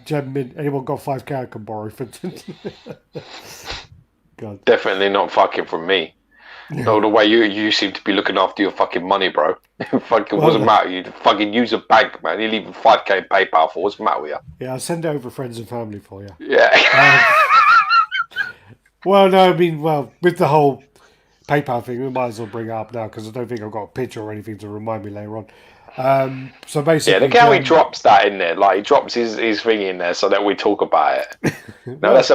Gem Mint, anyone got 5k I can borrow for God. Definitely not fucking from me. No, the way you seem to be looking after your fucking money, bro. Fucking wasn't Well, matter. You fucking use a bank, man. You're leaving 5k in PayPal for. What's the matter with you? yeah, I'll send it over friends and family for you. Yeah. Um, well, no, I mean, well, with the whole PayPal thing, we might as well bring it up now because I don't think I've got a picture or anything to remind me later on. So Yeah, basically, look how he Gem, drops that in there. Like he drops his thing in there so that we talk about it. No,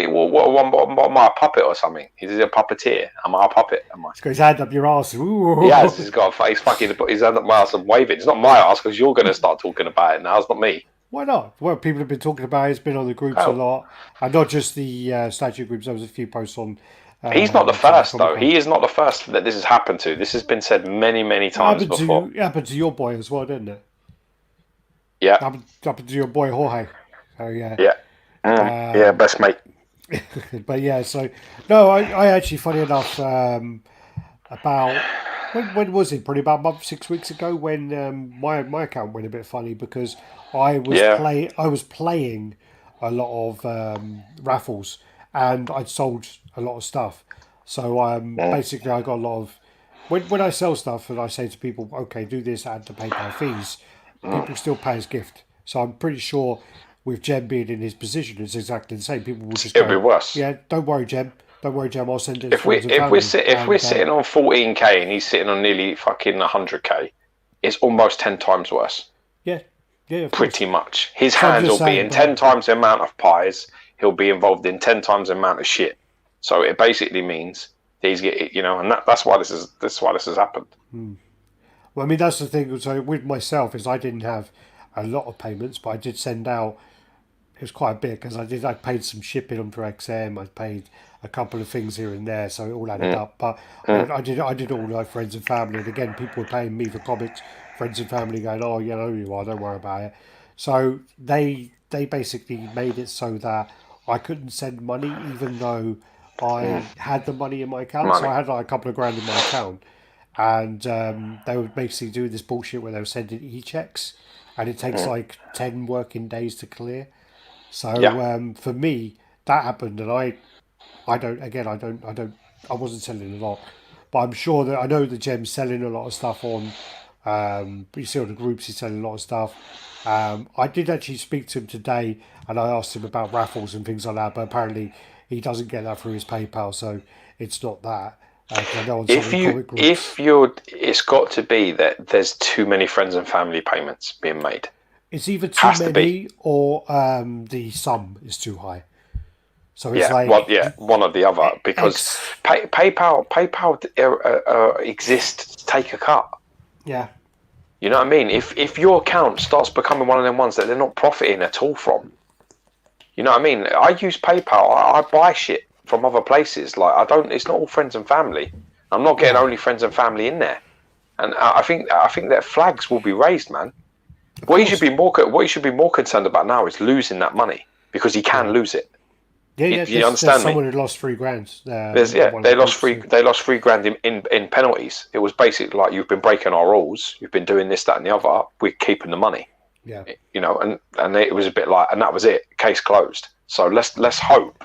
well, what am I, a puppet or something? Is he a puppeteer? Am I a puppet? Am I? he's got his hand up your arse. He has. Ooh. He's got a face. Fucking put his hand up my ass and waving. It's not my ass because you're going to start talking about it now. It's not me. Why not? Well, people have been talking about it. It's been on the groups a Oh, lot, and not just the statue groups. There was a few posts on he's not the some first Comic though. Con. He is not the first that this has happened to. This has been said many, many times before. It happened to your boy as well, didn't it? Yeah, Happened to your boy Jorge. So yeah. yeah, yeah. Um, Best mate. but yeah, so no, I actually, funny enough, about when was it? Probably about a month, 6 weeks ago, when my account went a bit funny because Yeah. I was playing a lot of raffles and I'd sold a lot of stuff. So Mm. basically, I got a lot of when I sell stuff and I say to people, okay, do this, add the PayPal fees, people still pay as gift. So I'm pretty sure with Jem being in his position, it's exactly the same. People will just It'll be go, worse. yeah, don't worry, Jem. Don't worry, Jem. I'll send it to friends and If we're family. sit if we're And sitting on 14k and he's sitting on nearly fucking 100k, it's almost 10 times worse. yeah, yeah, of course. Pretty much. His So I'm hands just will be saying, in but 10 times the amount of pies. He'll be involved in 10 times the amount of shit. So it basically means he's get and that's why this has happened. well, I mean, that's the thing. So with myself is I didn't have a lot of payments, but I did send out. It was quite a bit because I paid some shipping onto XM. I paid a couple of things here and there, so it all added Mm, up. But mm. I did all like friends and family, and again, people were paying me for comics. Friends and family going, oh, you know who you are, don't worry about it. So they basically made it so that I couldn't send money even though I had the money in my account. So Money. I had like a couple of grand in my account, and they were basically doing this bullshit where they were sending e-checks, and it takes Mm. like 10 working days to clear. Yeah. So for me, that happened, and I don't. Again, I don't. I wasn't selling a lot, but I'm sure that I know the Gem's selling a lot of stuff on. You see on the groups, he's selling a lot of stuff. I did actually speak to him today, and I asked him about raffles and things like that. But apparently, he doesn't get that through his PayPal, so it's not that. 'Cause I know on some of the comic groups, It's got to be that there's too many friends and family payments being made. it's either too Has to be. many or the sum is too high. So it's Yeah, well, like yeah, one or the other because X. PayPal exists to take a cut. Yeah, You know what I mean? If your account starts becoming one of them ones that they're not profiting at all from, you know what I mean? I use PayPal. I buy shit from other places. Like I don't. It's not all friends and family. I'm not getting yeah, only friends and family in there. And I think that flags will be raised, man. of course. What you should be more concerned about now is losing that money because you can Yeah, lose it. yeah, yeah. You There's understand me? someone who lost 3 grand. There's On yeah, one of the groups. Yeah. they lost 3 grand in penalties. It was basically like you've been breaking our rules, you've been doing this, that, and the other. We're keeping the money, Yeah. and it was a bit like, and that was it, case closed. So let's hope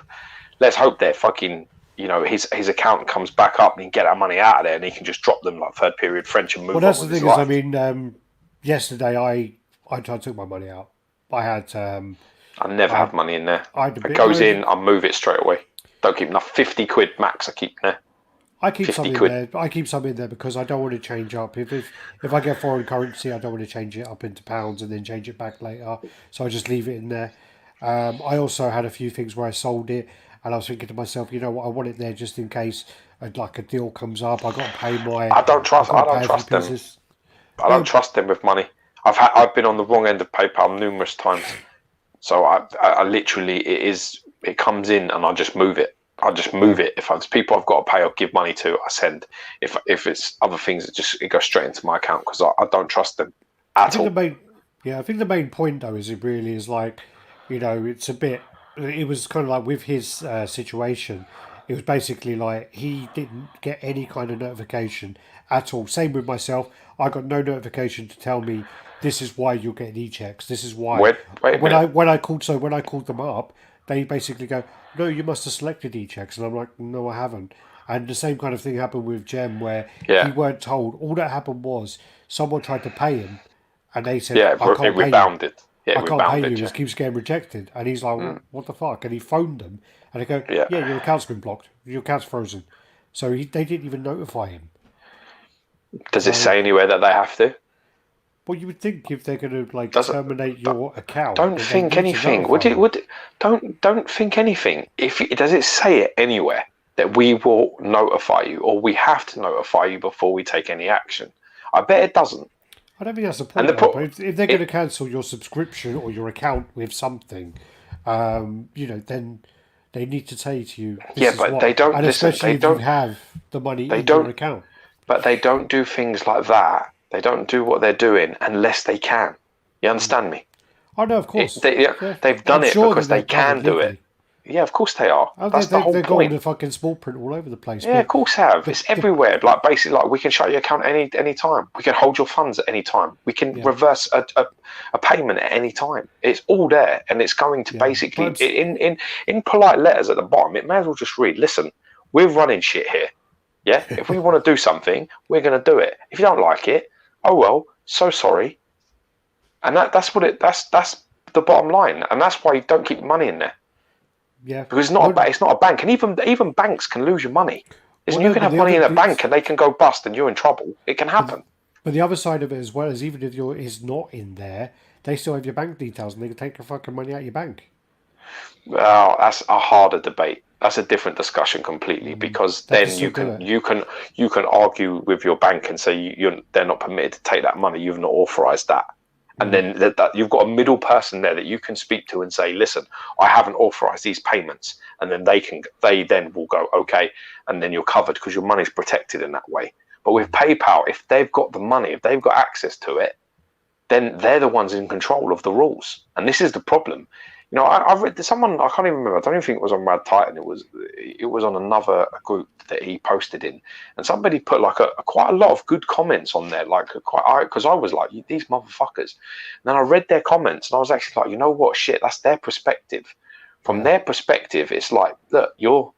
that fucking his account comes back up and he can get that money out of there and he can just drop them like third period French and Well, move on that's the with his thing is, I life. mean, yesterday I took my money out. I had I never I have money in there. I had a It bit. goes in, I move it straight away. Don't keep enough. 50 quid max. I keep in there. I keep some 50 in quid. there. I keep some in there because I don't want to change up. If I get foreign currency, I don't want to change it up into pounds and then change it back later. So I just leave it in there. I also had a few things where I sold it, and I was thinking to myself, you know what, I want it there just in case like a deal comes up. I don't I trust. got I to don't pay a few trust them. pieces. I don't No, trust them with money. I've been on the wrong end of PayPal numerous times. So I literally it comes in and I just move it. I just yeah. move it. If it's people I've got to pay or give money to, I send. If it's other things, it goes straight into my account because I don't trust them I at think the all. main, yeah, I think the main point though is it really is like, it's a bit. It was kind of like with his situation. It was basically like he didn't get any kind of notification at all. Same with myself. I got no notification to tell me this is why you're getting e-checks. This is why. Wait a minute. When I called them up, they basically go, no, you must have selected e-checks, and I'm like, no, I haven't. And the same kind of thing happened with Jem, where he Yeah, weren't told. All that happened was someone tried to pay him, and they said, yeah, I it can't pay you. rebounded. Yeah, I it can't pay rebounded. you. Yeah, It keeps getting rejected. And he's like, well, what the fuck? And he phoned them, and they go, yeah. yeah, your account's been blocked. Your account's frozen. So they didn't even notify him. Does it So, say anywhere that they have to? well, you would think if they're going to Does it? terminate your account, Don't that they think need to anything. notify you. Don't think anything. Does it say it anywhere that we will notify you or we have to notify you before we take any action? I bet it doesn't. I don't think that's the And point, though. But if they're going to it, cancel your subscription or your account with something, then they need to say to you, yeah, this is but what. they don't And listen. especially if you have the money They in your don't. account. But they don't do things like that. They don't do what they're doing unless they can. You understand me? Oh, no, of course. Yeah. They've I'm done it sure because that they're they can covered do legally. it. Yeah, of course they are. Oh, That's the whole they've got all point. the fucking small print all over the place. Yeah, of But course they have. It's everywhere. Like basically, like we can shut your account any time. We can hold your funds at any time. We can yeah, reverse a payment at any time. It's all there, and it's going to yeah. basically But in polite letters at the bottom. It may as well just read. Listen, we're running shit here. Yeah, if we want to do something, we're going to do it. If you don't like it, oh well, so sorry. And that's the bottom line, and that's why you don't keep money in there. yeah. Because it's not a bank, and even banks can lose your money. Listen, Well, you no, can but have money in a bank and they can go bust, and you're in trouble. It can happen. But the other side of it as well is even if it's not in there, they still have your bank details and they can take your fucking money out of your bank. Well, that's a harder debate. That's a different discussion completely because They can then still you can argue with your bank and say they're not permitted to take that money. You've not authorised that. And then that you've got a middle person there that you can speak to and say, listen, I haven't authorised these payments, and then they then will go, okay, and then you're covered because your money's protected in that way. But with PayPal, if they've got the money, if they've got access to it, then they're the ones in control of the rules, and this is the problem. You know, I've read someone, I can't even remember. I don't even think it was on Radd Titan. It was on another group that he posted in, and somebody put like quite a lot of good comments on there. Like because I was like, these motherfuckers. And then I read their comments, and I was actually like, you know what, shit, that's their perspective. From their perspective, it's like, look, you're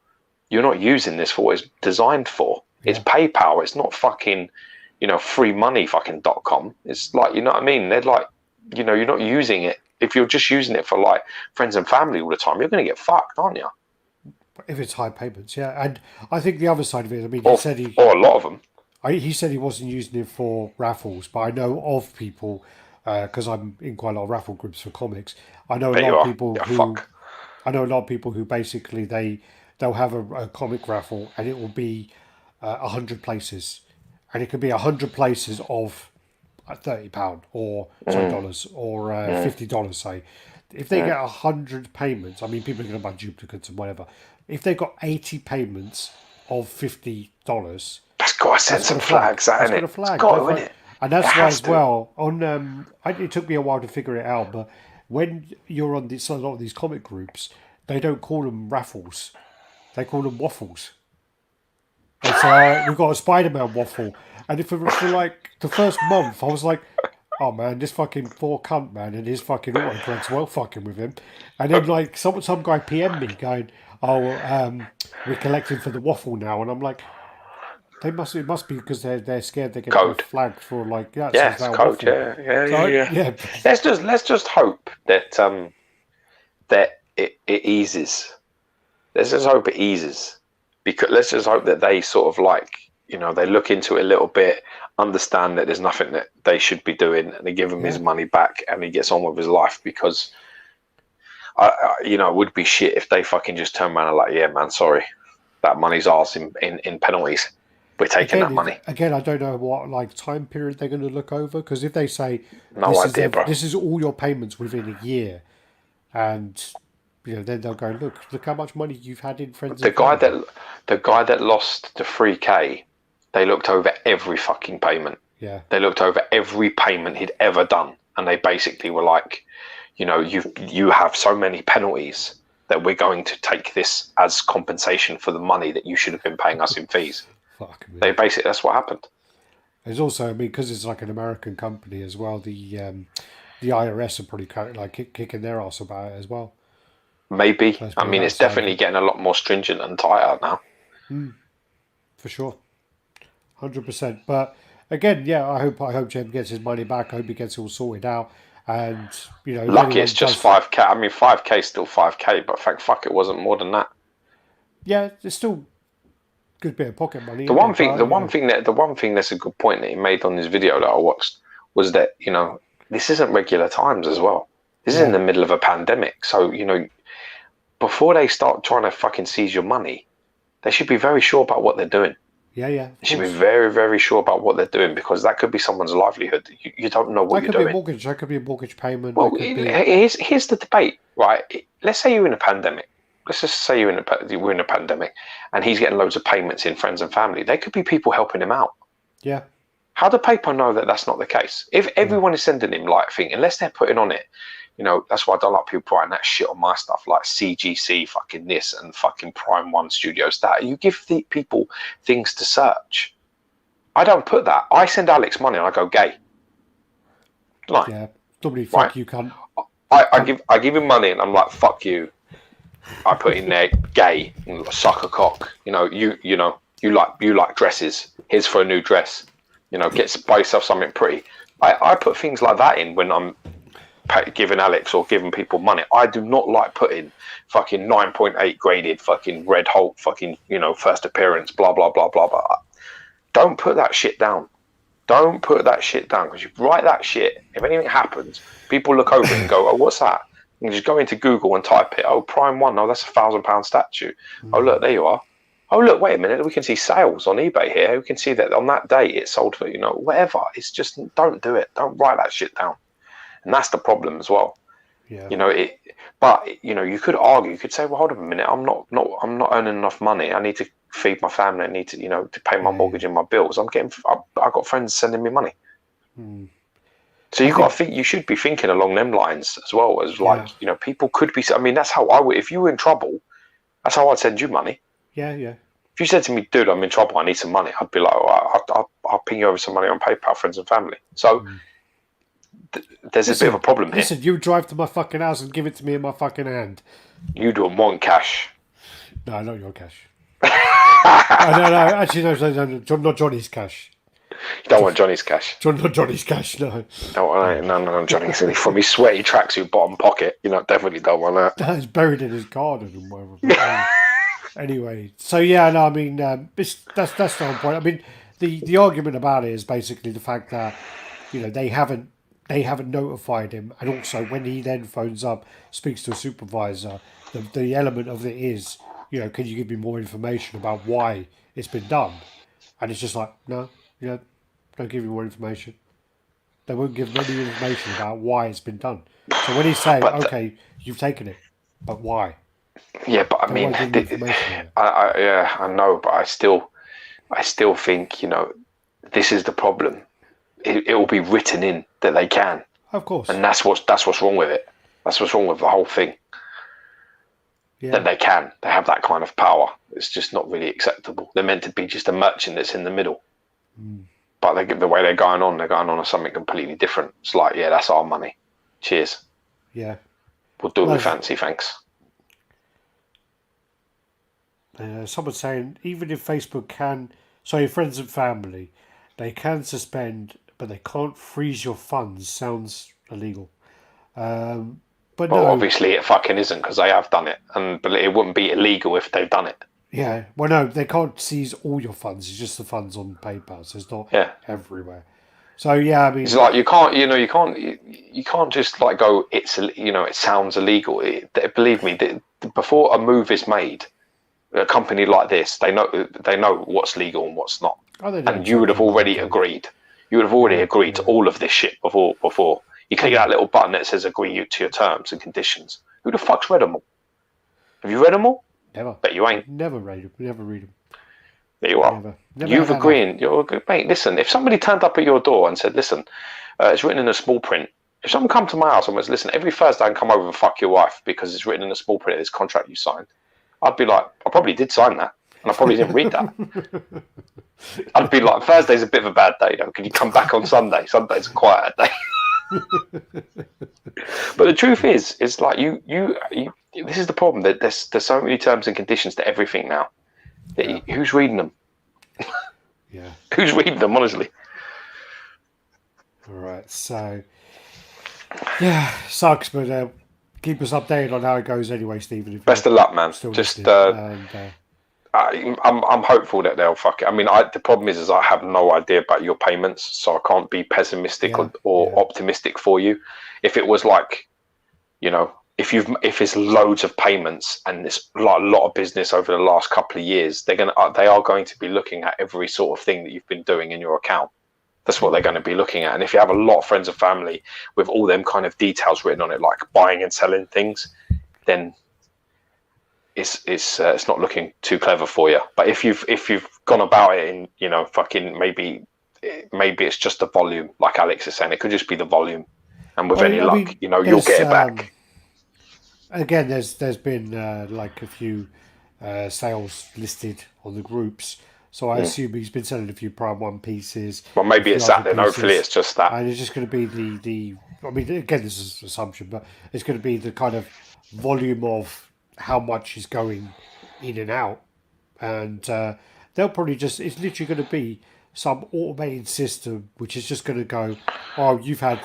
not using this for what it's designed for. It's PayPal. It's not fucking, free money fucking .com. It's like, you know what I mean? They're like, you're not using it. If you're just using it for like friends and family all the time, you're going to get fucked, aren't you? If it's high payments, yeah. And I think the other side of it, I mean, Or a lot of them. he said he wasn't using it for raffles, but I know of people, because I'm in quite a lot of raffle groups for comics. I know a There you lot of are. people Yeah, who, fuck. I know a lot of people who basically they'll have a comic raffle and it will be 100 places, and it could be 100 places of £30 or dollars or $50. Say, if they get 100 payments, I mean, people are going to buy duplicates and whatever. If they got 80 payments of $50, That's got to send that's some got a flag. flags, that, That's isn't got it? a flag. It's got to, isn't it? And that's It why has as to. well on it took me a while to figure it out, but when you're on a lot of these comic groups, they don't call them raffles, they call them waffles. They say, we've got a Spider-Man waffle, and if it was for like the first month, I was like, oh man, this fucking poor cunt, man, and his fucking autocorrect's well fucking with him. And then like some guy PM me going, oh, we're collecting for the waffle now, and I'm like, it must be because they're scared they're going to Code. get flagged for like that. So Yeah, it's it's now code. waffle. Yeah. Let's just hope that that it eases. Let's just hope it eases, because let's just hope that they sort of like, they look into it a little bit, understand that there's nothing that they should be doing, and they give him his money back and he gets on with his life. Because it would be shit if they fucking just turn around and like, yeah man, sorry, that money's ours in penalties. We're taking that money. Again, I don't know what like time period they're going to look over, because if they say No idea, bro. this is all your payments within a year, and then they'll go, look how much money you've had in friends The and guy family. that lost the 3K, they looked over every fucking payment. Yeah. They looked over every payment he'd ever done, and they basically were like, you have so many penalties that we're going to take this as compensation for the money that you should have been paying us in fees. Fuck me. That's what happened. There's also, I mean, because it's like an American company as well. The IRS are probably kicking their ass about it as well. Maybe. So there's I probably mean, that it's side of definitely it. getting a lot more stringent and tighter now. For sure, 100%. But again, yeah, I hope Jem gets his money back. I hope he gets it all sorted out. And if Lucky it's anyone just does, 5k. I mean, 5k is still 5k, but thank fuck it wasn't more than that. yeah, it's still good bit of pocket money, The isn't one it? thing, But the one thing that's a good point that he made on his video that I watched was that this isn't regular times as well. This is in yeah, the middle of a pandemic, so before they start trying to fucking seize your money, they should be very sure about what they're doing. yeah, of They should be course. very, very sure about what they're doing because that could be someone's livelihood. You don't know what That you're could be a doing. mortgage. That could be a mortgage payment. That Well, could be, here's the debate, right? Let's say you're in a pandemic. Let's just say we're in a pandemic, and he's getting loads of payments in friends and family. There could be people helping him out. yeah, How do PayPal know that that's not the case? If yeah, everyone is sending him unless they're putting on it, that's why I don't like people writing that shit on my stuff, like CGC, fucking this, and fucking Prime One Studios that. You give the people things to search. I don't put that. I send Alex money and I go gay. Like, yeah. Somebody, right? fuck you, cunt. I give him money and I'm like, fuck you. I put in there gay, suck a cock. You like dresses. Here's for a new dress. Buy yourself something pretty. I put things like that in when I'm giving Alex or giving people money. I do not like putting fucking 9.8 graded fucking Red Hulk fucking first appearance blah blah blah blah blah. Don't put that shit down. Don't put that shit down because you write that shit. If anything happens, people look over it and go, "Oh, what's that?" You just go into Google and type it. Oh, Prime One. Oh, that's £1,000 statue. Oh, look, there you are. Oh, look, wait a minute. We can see sales on eBay here. We can see that on that day it sold for whatever. It's just don't do it. Don't write that shit down. And that's the problem as well. Yeah, But you could argue. You could say, well, hold on a minute. I'm not earning enough money. I need to feed my family. I need to to pay my mortgage and my bills. I've got friends sending me money. So you've got to think. You should be thinking along them lines as well as people could be. I mean, that's how I would. If you were in trouble, that's how I'd send you money. yeah. If you said to me, "Dude, I'm in trouble. I need some money," I'd be like, I'll ping you over some money on PayPal, friends and family." So there's a bit of a problem here. Listen, you drive to my fucking house and give it to me in my fucking hand. You don't want cash. No, not your cash. No, actually, no, not Johnny's cash. You don't want Johnny's cash. Not Johnny's cash, no. Don't want no, Johnny's from his sweaty tracksuit bottom pocket. Definitely don't want that. It's buried in his garden and whatever. Anyway, so yeah, no, I mean, that's the whole point. I mean, the argument about it is basically the fact that they haven't notified him, and also when he then phones up, speaks to a supervisor, the element of it is, can you give me more information about why it's been done? And it's just like, no, don't give me more information. They won't give any information about why it's been done. So when he's saying, okay, you've taken it, but why? Yeah, but I mean, I know, but I still think this is the problem. It will be written in that they can, Of course, and that's what's wrong with it. That's what's wrong with the whole thing. yeah. That they have that kind of power. It's just not really acceptable. They're meant to be just a merchant that's in the middle. But the way they're going on something completely different. It's like, yeah, that's our money. Cheers. Yeah. We'll do it with fancy, thanks. Someone's saying, even if Facebook friends and family, they can suspend, but they can't freeze your funds. Sounds illegal. But well, no, obviously it fucking isn't because they have done it, but it wouldn't be illegal if they've done it. Yeah, well, no, they can't seize all your funds. It's just the funds on PayPal, so it's not everywhere. So yeah, I mean, it's like you can't just like go. It sounds illegal. Believe me, before a move is made, a company like this, they know what's legal and what's not. And you would have already agreed. You would have already agreed to all of this shit before. You click that little button that says agree to your terms and conditions. Who the fuck's read them all? Have you read them all? Never. Bet you ain't. Never read them. Never read them. There you are. You've agreed. You're good, mate. Listen, if somebody turned up at your door and said, "Listen, it's written in a small print." If someone come to my house and was, "Listen, every Thursday I can come over and fuck your wife because it's written in a small print of this contract you signed," I'd be like, "I probably did sign that." and I probably didn't read that. I'd be like, Thursday's a bit of a bad day, though. Can you come back on Sunday? Sunday's a quiet day. But the truth is, it's like you. This is the problem. That there's so many terms and conditions to everything now. Yeah. Who's reading them? Yeah. Who's reading them? Honestly. All right. So, yeah, sucks, but keep us updated on how it goes anyway, Stephen. If Best of luck, man. still Just listening. I'm hopeful that they'll fuck it. I mean, the problem is I have no idea about your payments, so I can't be pessimistic or optimistic for you. If it was like, you know, if it's loads of payments and it's like a lot of business over the last couple of years, they are going to be looking at every sort of thing that you've been doing in your account. That's what they're going to be looking at. And if you have a lot of friends and family with all them kind of details written on it, like buying and selling things, then it's not looking too clever for you. But if you've gone about it in, you know, fucking maybe it's just the volume, like Alex is saying, it could just be the volume, and with any luck, you know, you'll get it back. Again, there's been like a few sales listed on the groups, so I assume he's been selling a few Prime One pieces. Well, maybe it's that then. Hopefully, it's just that. And it's just going to be the. I mean, again, this is an assumption, but it's going to be the kind of volume of how much is going in and out, and they'll probably just. It's literally going to be some automated system which is just going to go, oh, you've had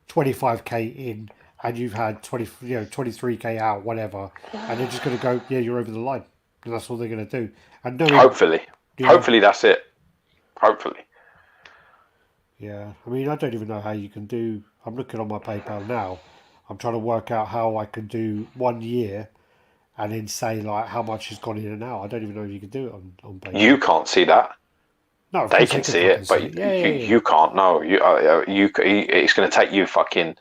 25k in. And you've had 23k out, whatever, and they're just going to go, yeah, you're over the line, and that's all they're going to do. And hopefully that's it. Hopefully. Yeah, I mean, I don't even know how you can do. I'm looking on my PayPal now. I'm trying to work out how I can do 1 year, and then say like how much has gone in and out. I don't even know if you can do it on PayPal. You can't see that. No, they can see it, but you can't. No, it's going to take you fucking.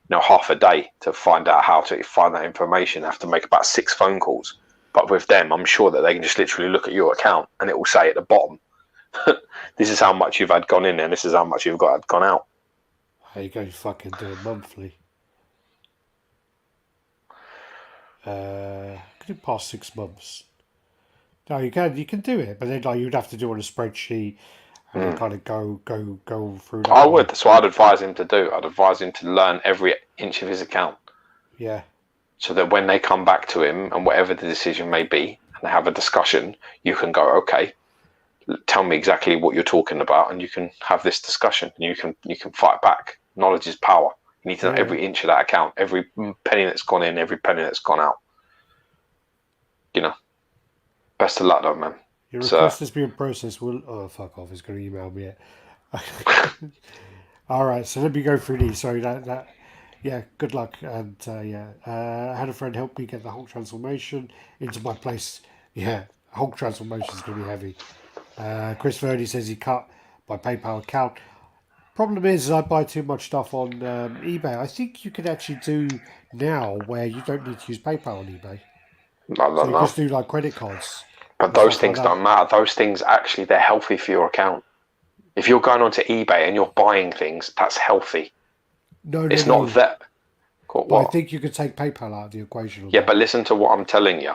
Half a day to find out how to find that information. I have to make about 6 phone calls. But with them, I'm sure that they can just literally look at your account and it will say at the bottom, this is how much you've had gone in and this is how much you've got gone out. How you going to fucking do it monthly? Could it pass 6 months? No, you can do it, but then like you'd have to do it on a spreadsheet. And then kind of go through that. I would. That's what I'd advise him to do. I'd advise him to learn every inch of his account. Yeah. So that when they come back to him and whatever the decision may be, and they have a discussion, you can go, okay, tell me exactly what you're talking about, and you can have this discussion, and you can fight back. Knowledge is power. You need to know every inch of that account, every penny that's gone in, every penny that's gone out. You know. Best of luck, though, man. Your request is being processed. Oh, fuck off. It's going to email me it. All right, so let me go through these. Sorry, yeah, good luck. And I had a friend help me get the Hulk transformation into my place. Yeah, Hulk transformation is going to be heavy. Chris Verdi says he cut my PayPal account. Problem is I buy too much stuff on eBay. I think you can actually do now where you don't need to use PayPal on eBay. So you just do like credit cards. But those things don't matter. Those things actually, they're healthy for your account. If you're going onto eBay and you're buying things, that's healthy. It's not that. Well, I think you could take PayPal out of the equation. Yeah, but listen to what I'm telling you.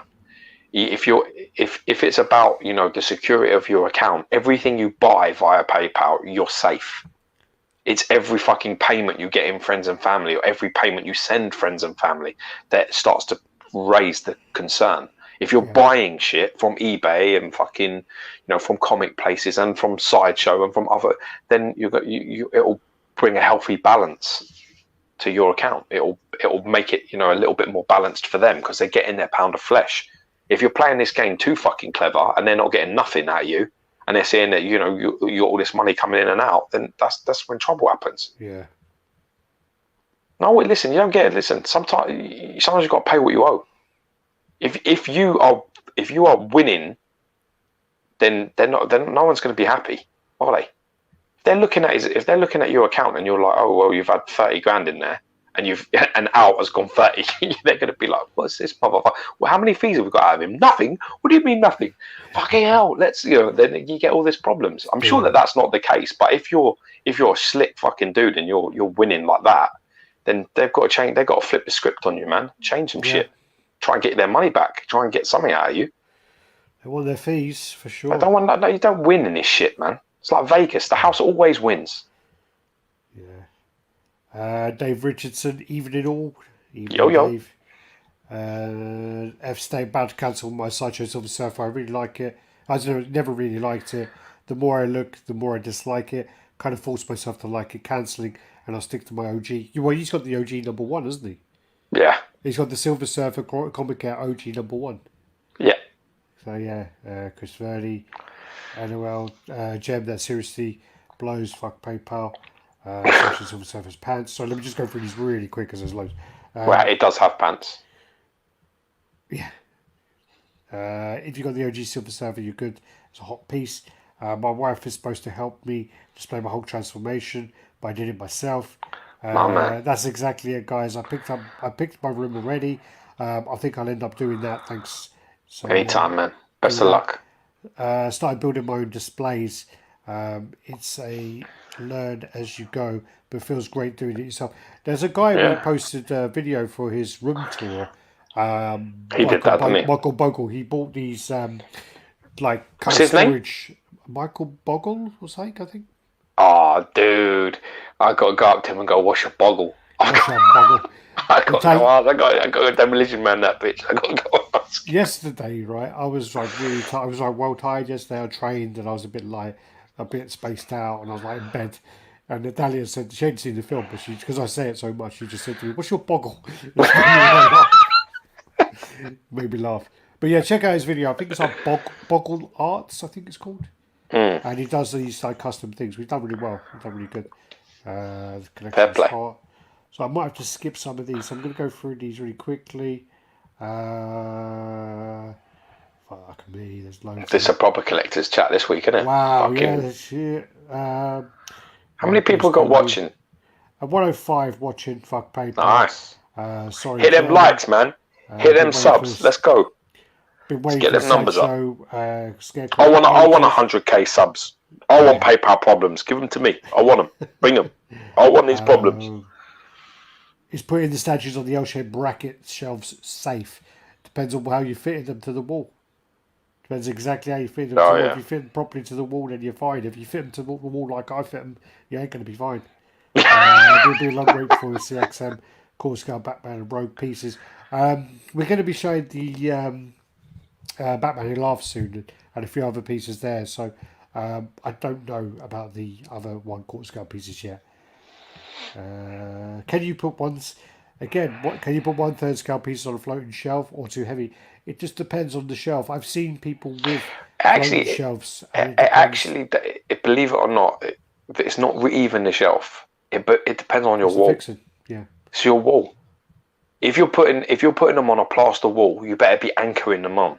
If it's about the security of your account, everything you buy via PayPal, you're safe. It's every fucking payment you get in friends and family, or every payment you send friends and family, that starts to raise the concern. If you're buying shit from eBay and fucking, from comic places and from Sideshow and from other, then it'll bring a healthy balance to your account. It'll make it, a little bit more balanced for them because they're getting their pound of flesh. If you're playing this game too fucking clever and they're not getting nothing out of you, and they're seeing that you got all this money coming in and out, then that's when trouble happens. Yeah. No, wait, listen, you don't get it. Listen, sometimes you've got to pay what you owe. If you are winning, then no one's going to be happy, are they? If they're looking at your account and you're like, oh well, you've had 30 grand in there, and out has gone 30, they're going to be like, what's this motherfucker? Well, how many fees have we got out of him? Nothing. What do you mean nothing? Fucking hell. Then you get all these problems. I'm sure that's not the case, but if you're a slick fucking dude and you're winning like that, then they've got to change. They've got to flip the script on you, man. Change some shit. Try and get their money back. Try and get something out of you. They want their fees for I sure. don't want. No, you don't win in this shit, man. It's like Vegas. The house always wins. Yeah. Dave Richardson, evening all. Yo Evening, yo. Dave. F State about to cancel my Sideshow Silver Surfer. I really like it. I never really liked it. The more I look, the more I dislike it. Kind of forced myself to like it, cancelling, and I'll stick to my OG. Well, he's got the OG number one, hasn't he? Yeah. He's got the Silver Surfer comic out OG number one. Yeah. So yeah, Chris Verdi, LOL, Gem that seriously blows. Fuck PayPal. Sideshow Silver Surfer's pants. So let me just go through these really quick because there's loads. Well, it does have pants. Yeah. If you got the OG Silver Surfer, you're good. It's a hot piece. My wife is supposed to help me display my whole transformation, but I did it myself. My man. That's exactly it, guys. I picked my room already. I think I'll end up doing that. Thanks. So Anytime, man. Best do of that. luck. Started building my own displays. It's a learn as you go, but feels great doing it yourself. There's a guy who Yeah. posted a video for his room tour. He did that, didn't he? Michael Bogle. He bought these like kind What's of his name? storage. Michael Bogle was like, I think. Oh, dude. I got to go up to him and go, what's your boggle? What's that, Bogle? I got to go ask. I got a demolition man that bitch. I got to go ask. Yesterday, right? I was like really tired. I was like well tired yesterday. I trained and I was a bit spaced out, and I was like in bed. And Natalia said she hadn't seen the film, but because I say it so much, she just said to me, "What's your boggle?" Made me laugh. But yeah, check out his video. I think it's on Boggle Arts. I think it's called. And he does these like custom things. We've done really well. We've done really good. The Fair collection's play. hot. So I might have to skip some of these. I'm going to go through these really quickly. Fuck me, there's loads. This is a proper collector's chat this week, isn't it? Wow, Fucking... yeah, that's shit. How many people got watching? 105 watching. Fuck PayPal. Nice. Sorry. Hit them likes, man. Hit them subs. Let's go. Let's get them numbers up. I want 100k subs. I want PayPal problems. Give them to me. I want them. Bring them. I want these problems. It's putting the statues on the L-shaped bracket shelves safe. Depends on how you fit them to the wall. Depends exactly how you fit them to the wall. If you fit them properly to the wall, then you're fine. If you fit them to the wall like I fit them, you ain't going to be fine. It'll be a long wait before we see XM, Core Scale, Batman and Rogue pieces. We're going to be showing the Batman Who Laughs soon and a few other pieces there. So I don't know about the other 1/4 scale pieces yet. Can you put ones again? Can you put 1/3 scale pieces on a floating shelf or too heavy? It just depends on the shelf. I've seen people with floating shelves. Believe it or not, it's not even the shelf. It depends on your wall. Fixing. Yeah, it's your wall. If you're putting them on a plaster wall, you better be anchoring them on,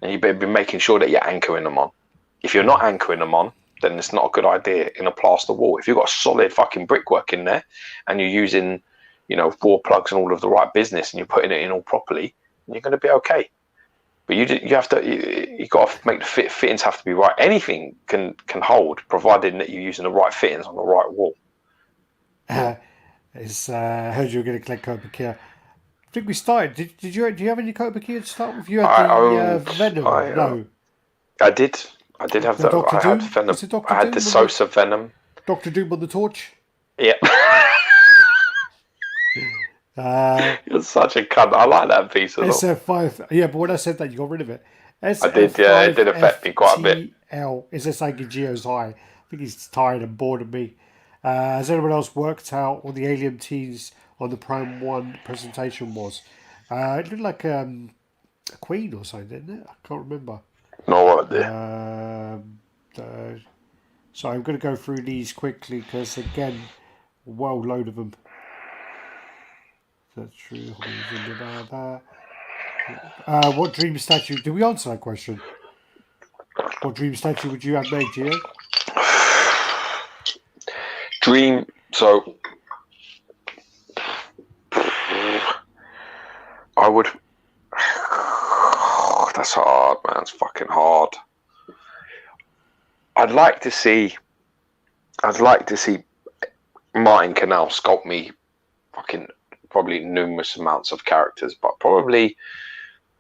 and you better be making sure that you're anchoring them on. If you're not anchoring them on, then it's not a good idea in a plaster wall. If you've got solid fucking brickwork in there and you're using, wall plugs and all of the right business and you're putting it in all properly, you're going to be okay. But you got to make the fittings have to be right. Anything can hold, provided that you're using the right fittings on the right wall. I heard you were going to collect Cobra Kia. I think we started. Do you have any Cobra Kia to start with? You had the Venom. No, I did. I did have the. I had Venom. I had the Sosa Venom. Dr. Doom on the torch. Yeah. You're such a cunt. I like that piece of SF5. Yeah, but when I said that, you got rid of it. I did. Yeah, it did affect me quite a bit. Is this like Geo's high? I think he's tired and bored of me. Has anyone else worked out what the alien teas on the Prime 1 presentation was? It looked like a queen or something, didn't it? I can't remember. No idea. So I'm going to go through these quickly because, again, a well load of them. That's true. What dream statue? Did we answer that question? What dream statue would you have made, Gio? Dream. So I would. That's hard, man. It's fucking hard. I'd like to see Martin Canal sculpt me fucking probably numerous amounts of characters, but probably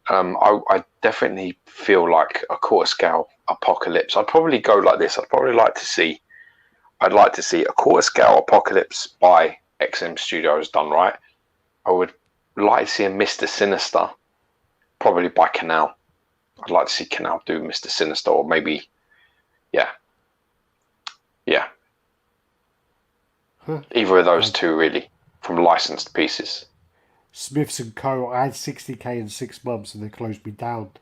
I definitely feel like a quarter scale Apocalypse. I'd probably go like this. I'd like to see a quarter scale Apocalypse by XM Studios done right. I would like to see a Mr. Sinister, probably by Canal. I'd like to see Canal do Mr. Sinister, or maybe, yeah. Either of those two, really, from licensed pieces. Smiths and Co. I had 60k in 6 months and they closed me down.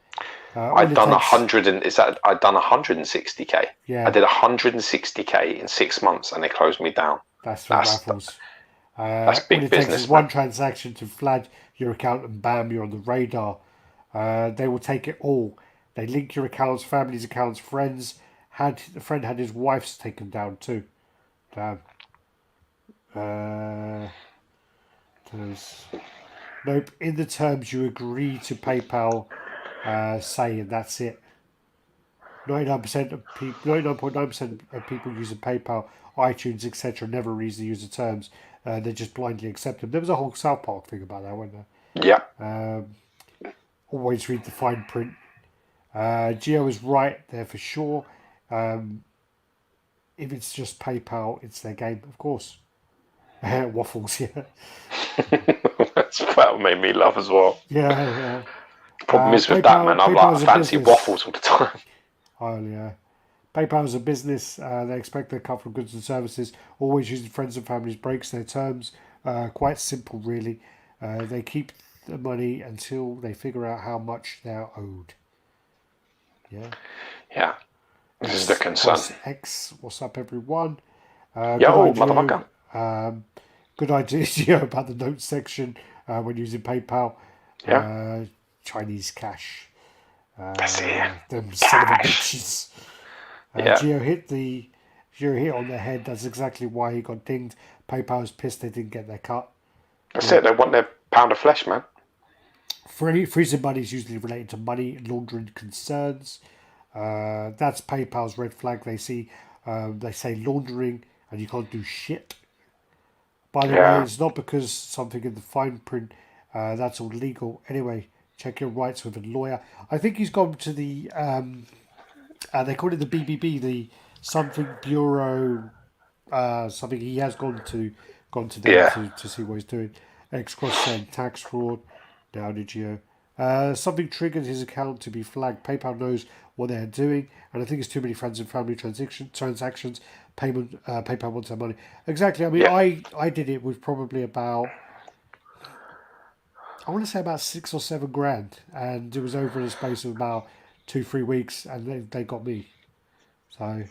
I'd done 160k. Yeah. I did 160k in 6 months and they closed me down. That's raffles. That's big all it business. Takes is one transaction to flag your account and bam, you're on the radar. They will take it all. They link your accounts, family's accounts, friends. A friend had his wife's taken down too. Damn. Nope. In the terms you agree to PayPal, say, and that's it. 99.9% of people using PayPal, iTunes, etc. never read the user terms. They just blindly accept them. There was a whole South Park thing about that, wasn't there? Yeah. Always read the fine print. Gio is right there for sure. If it's just PayPal, it's their game, of course. Waffles, yeah. That made me laugh as well. Yeah. Problem is with that, man. I'm like, I fancy waffles all the time. Oh, yeah. PayPal is a business. They expect their cut from goods and services. Always using friends and families breaks their terms. Quite simple, really. They keep the money until they figure out how much they're owed. Yeah. Yeah. This is the concern. What's up, everyone? Yo, motherfucker. Good idea about the notes section when using PayPal. Yeah. Chinese cash. That's it. Them son of a bitches. Yeah. Gio hit on the head. That's exactly why he got dinged. PayPal was pissed they didn't get their cut. That's it. They want their pound of flesh, man. Freezing money is usually related to money laundering concerns. That's PayPal's red flag. They say laundering and you can't do shit. By the way, it's not because something in the fine print. That's all legal. Anyway, check your rights with a lawyer. I think he's gone to the they call it the BBB, the something bureau, something. He has gone to them to see what he's doing. X-Cross saying tax fraud. Now did you? Something triggered his account to be flagged. PayPal knows what they're doing, and I think it's too many friends and family transactions. PayPal wants their money. Exactly. I mean, I did it with probably about, I want to say about 6 or 7 grand, and it was over in a space of about 2-3 weeks, and they got me. So.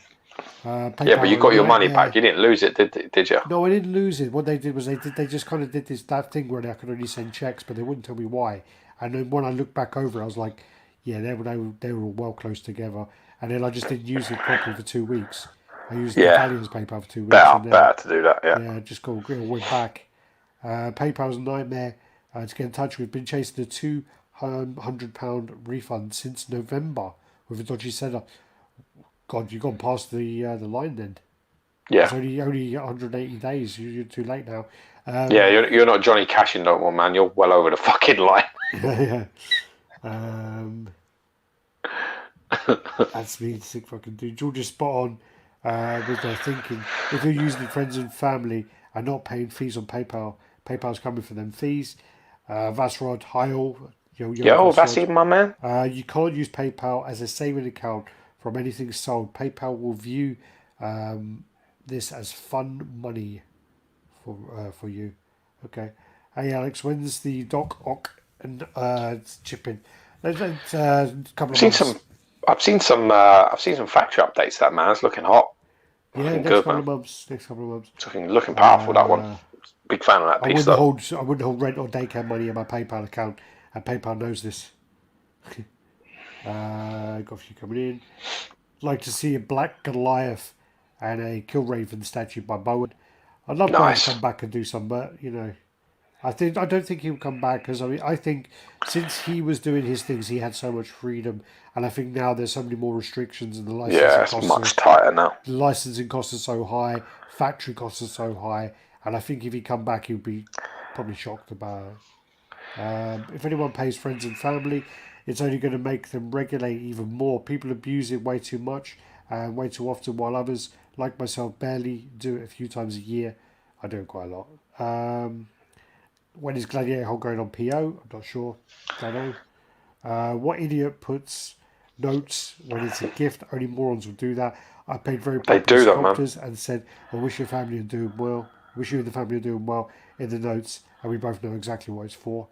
PayPal, but you got your money back. You didn't lose it, did you? No, I didn't lose it. What they did was they just kind of did that thing where I could only send checks, but they wouldn't tell me why. And then when I looked back over, I was like, yeah, they were all well close together. And then I just didn't use it properly for 2 weeks. I used Italian's PayPal for 2 weeks. Better to do that, yeah. Yeah, just went back. PayPal's a nightmare to get in touch with. Been chasing a £200 refund since November with a dodgy setup. God, you've gone past the line then. Yeah. It's only 180 days. You're too late now. Yeah, you're not Johnny Cash in no more, man. You're well over the fucking line. Yeah. That's me, sick fucking dude. George is spot on with their thinking. If you're using friends and family and not paying fees on PayPal, PayPal's coming for them fees. Vasrod, Heil. Yo, that's even my man. You can't use PayPal as a saving account from anything sold. PayPal will view this as fun money for you. Okay. Hey Alex, when's the Doc Ock and chip in? I've seen some factory updates. That man's looking hot. Yeah, next couple of months. It's looking powerful. That one. Big fan of that piece. I wouldn't hold rent or daycare money in my PayPal account, and PayPal knows this. Got a few coming in. Like to see a Black Goliath and a Killraven statue by Bowen. I'd love to come back and do some, but I don't think he'll come back because I think since he was doing his things, he had so much freedom, and I think now there's so many more restrictions and the licensing costs. It's much tighter now. The licensing costs are so high, factory costs are so high, and I think if he come back, he'll be probably shocked about it. If anyone pays friends and family, it's only going to make them regulate even more. People abuse it way too much and way too often, while others, like myself, barely do it a few times a year. I do it quite a lot. When is Gladiator Hole going on PO? I'm not sure. Don't know. What idiot puts notes when it's a gift? Only morons will do that. I paid very They popular do that, man. sculptors and said, I wish your family are doing well. Wish you and the family are doing well in the notes, and we both know exactly what it's for.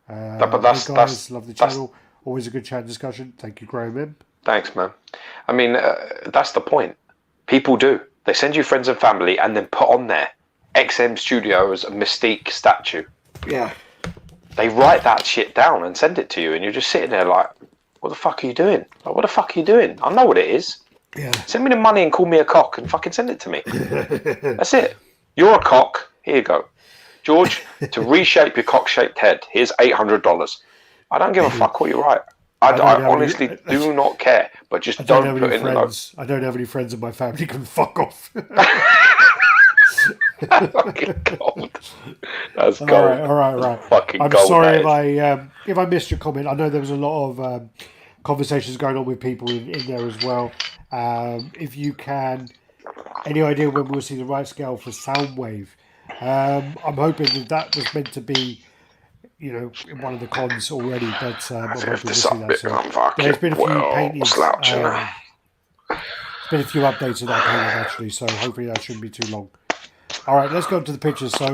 But Hey guys, love the channel. Always a good chat and discussion. Thank you, Graham M. Thanks, man. I mean, that's the point. People do. They send you friends and family and then put on there XM Studios Mystique statue. Yeah. They write that shit down and send it to you, and you're just sitting there like, what the fuck are you doing? Like, what the fuck are you doing? I know what it is. Yeah. Send me the money and call me a cock and fucking send it to me. That's it. You're a cock. Here you go. George, to reshape your cock-shaped head, here's $800. I don't give a fuck what you write. I honestly do not care, but just don't put in the notes. I don't have any friends in my family can fuck off. Fucking gold. That's gold. All right. Fucking I'm gold. sorry if I missed your comment. I know there was a lot of conversations going on with people in there as well. If you can, any idea when we'll see the right scale for Soundwave? I'm hoping that was meant to be, in one of the cons already, but I'm hoping we'll see that. So, there's been a few paintings. There's been a few updates of that painting actually, so hopefully that shouldn't be too long. All right, let's go to the pictures. So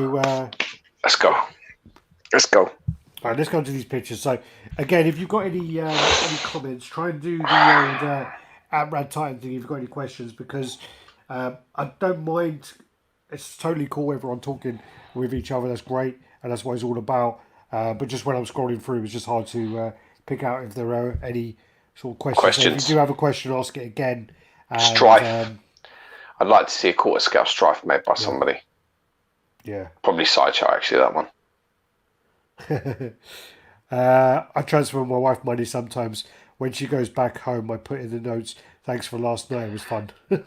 let's go. All right, let's go into these pictures. So again, if you've got any comments, try and do the old at Radd Titan thing if you've got any questions, because I don't mind. It's totally cool, everyone talking with each other. That's great, and that's what it's all about. But just when I'm scrolling through, it's just hard to pick out if there are any sort of questions. So if you do have a question, ask it again. Strife. I'd like to see a quarter scale Strife made by somebody. Yeah. Probably Sideshow, actually, that one. I transfer my wife money sometimes. When she goes back home, I put in the notes, thanks for last night, it was fun. Well,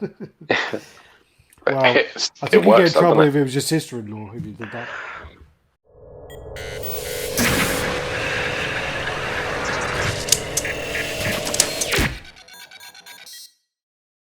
I think you get in trouble if it was your sister-in-law if you did that.